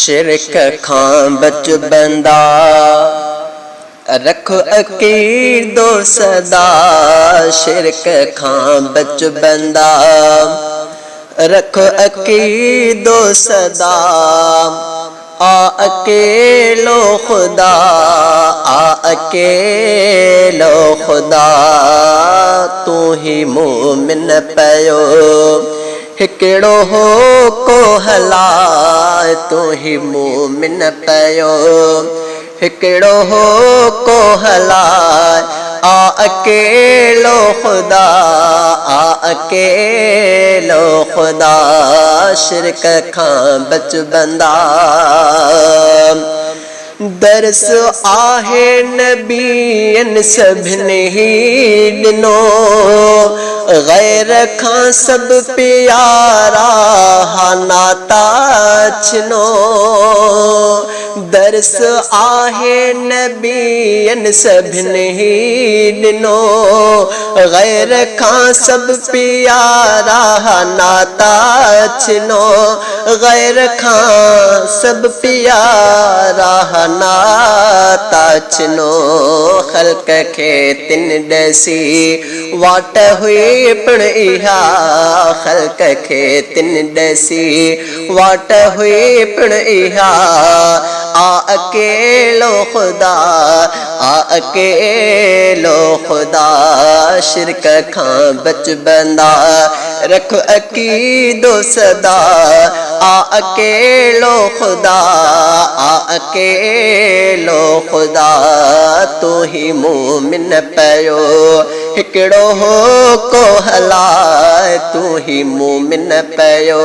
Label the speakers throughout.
Speaker 1: शिरक खां बच बंदा रखो अकीदो सदा। शिरक खां बच बंदा रखो अकीदो सदा। आ अकेलो खुदा, आ अकेलो खुदा, तू ही मोमिन पयो हिकिड़ो हो को हला। तू ही मोमिन पयो हिकिड़ो हो को हला। आ अकेलो खुदा, आ अकेलो खुदा, शिरक खां बच बंदा। दर्स आहे नबीअन सभिनी ही ॾिनो, गैर खां सब प्यारा हा नाता छिनो। दर्स आहे नबीअन सभिनी ही ॾिनो, गैर खां सब प्यारा हा नाता छिनो। गैर खां सब प्यारा हा नाता छिनो। ख़ल्क़ खे तिन ॾसी वाट हुई पिण इहा। ख़ल्क़ खे तिन ॾसी वाट हुई पिण इहा। आ अकेलो खुदा, आ अकेलो खुदा, शिरक खां बच बंदा रख अकीदो सदा। आ अकेलो खुदा, आ अकेलो खुदा, तू ही मोमिन पयो हिकिड़ो हो को हला। तू ही मोमिन पयो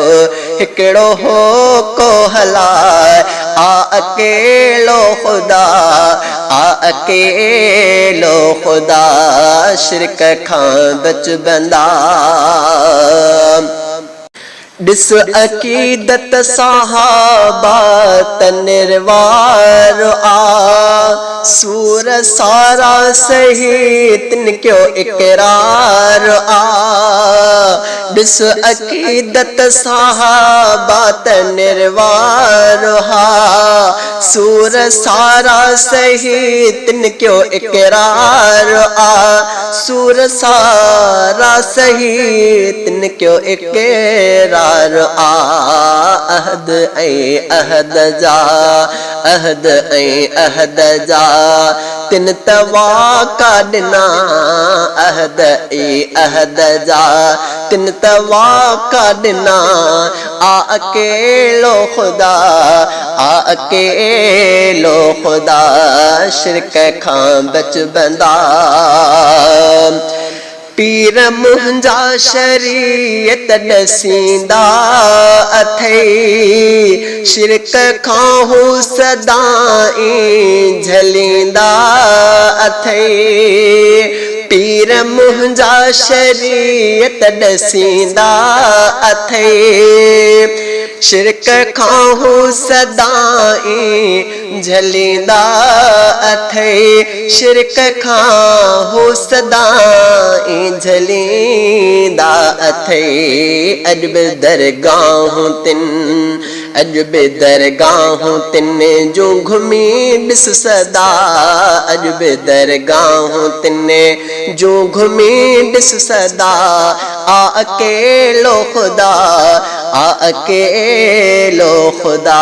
Speaker 1: हिकिड़ो हो को हला। आ अकेलो खुदा, आ अकेलो खुदा, शिरक खां बच बंदा। ॾिस अकीदत सहाबा त निर्वार आ। सूर सारा सही तिन क्यो इकरार आ। ॾिस अकीदत सहाबा त निर्वार हा। सूर सारा सही तिन क्यो इकरार आ। सूर सारा सही तिन क्यो इकरार आ। अहद ऐं अहद जा, अहद ऐं अहद जा, तिन तवाका ॾिना। अहद ऐं अहद जा, तिन तवाका ॾिना। आ अकेलो खुदा, आ अकेलो खुदा, शिरक खां बच बंदा। पीर मुंहिंजा शरीयत ॾसींदा अथई। शिरक खां हू सदाईं झलींदा अथई। पीर मुंहिंजा शरीयत ॾसींदा अथई। शिरक खां हू सदाईं झलींदा अथई। शिरक खां हू सदाईं झलींदा अथई। अॼु बि दरगाहूं तिन, अॼु बि दरगाहूं तिन जूं घुमी ॾिस सदा। अॼु बि दरगाहूं तिन जूं घुमी ॾिस सदा। आ अकेलो खुदा, आ अकेलो खुदा,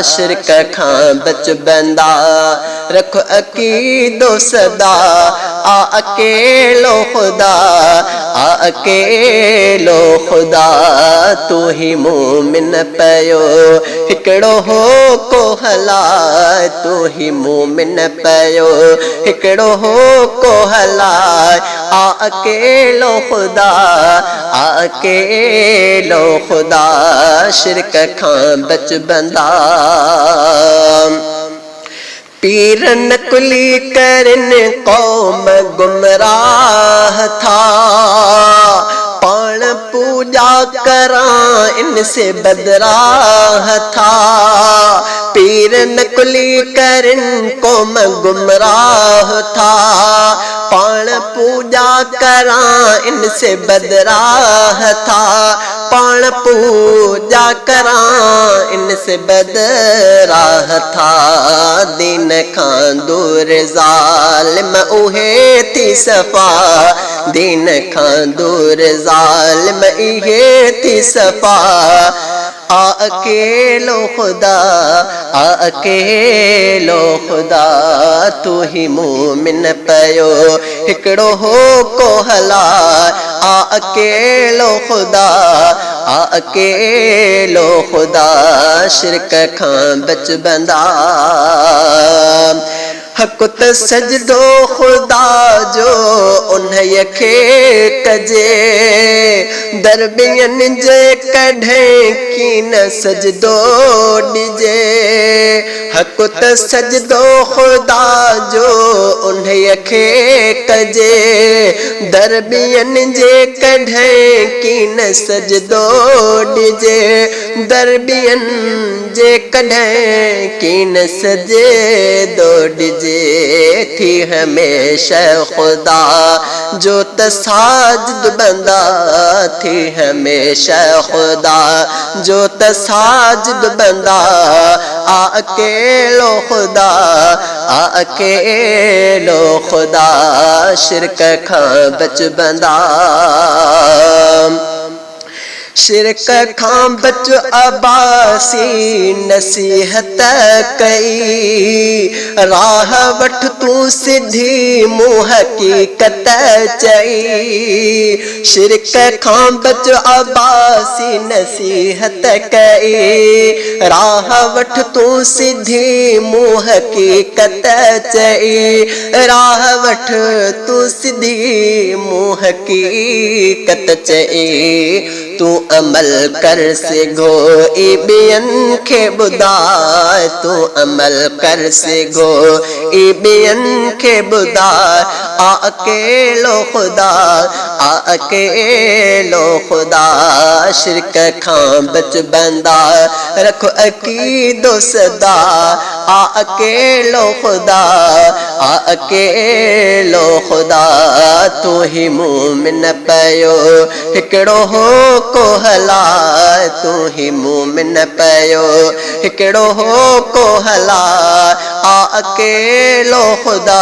Speaker 1: शिरक खां बच बंदा रख अकीदो सदा। आ अकेलो खुदा, आ अकेलो खुदा, तू ही मोमिन पयो हिकिड़ो हो को हला। तू ही मोमिन पयो हिकिड़ो हो को हला। आ अकेलो खुदा, आ अकेलो खुदा, शिरक खां बच बंदा। पीर नकुली करन कौम गुमराह था। पाण पूजा करां इनसे बदराह था। पीर पीर नकुली करन कौम गुमराह था पाण पूजा करा इनसे बदराह था पाण पूजा करा इनसे बदराह था दीन खां दूर ज़ालिम उहे थी सफ़ा दीन खां दूर ज़ालिम इहे थी सफ़ा आ अकेलो खुदा तू ही मोमिन पयो हिकड़ो हो को हला आ अकेलो खुदा शिरक खां बच बंदा हक़ त सजदो खुदा जो उन्हीअ खे कजे दरबियन जे कढें की न सजदो ॾिजे हक़ त सजदो खुदा जो उन्हीअ खे कजे दरबियन जे कढें की न सजदो ॾिजे दरबियन जे कढें की न सजदो ॾिजे थी हमेशा खुदा जो तसाजिद बंदा थी हमेशा खुदा जो तसाजिद बंदा आ अकेलो खुदा शिरक खां बच बंदा शिरक खां बच अबासी नसीहत कई राह वठ तू सिधी मूं हकीकत चई शिरक खां बच अबासी नसीहत कई राह वठ तू सिधी मूं हकीकत चई राह वठ तू सिधी मूं हकीकत चई तू अमल कर सिघो ॿियन खे ॿुधाए तू अमल कर सिघो ॿियन खे ॿुधाए आ अकेलो खुदा शिरक खां बच बंदा रख अकीदो सदा आ अकेलो खुदा तू ही मोमिन पयो हिकड़ो हो को हला तू ही मोमिन पयो हिकड़ो हो को हला आ अकेलो खुदा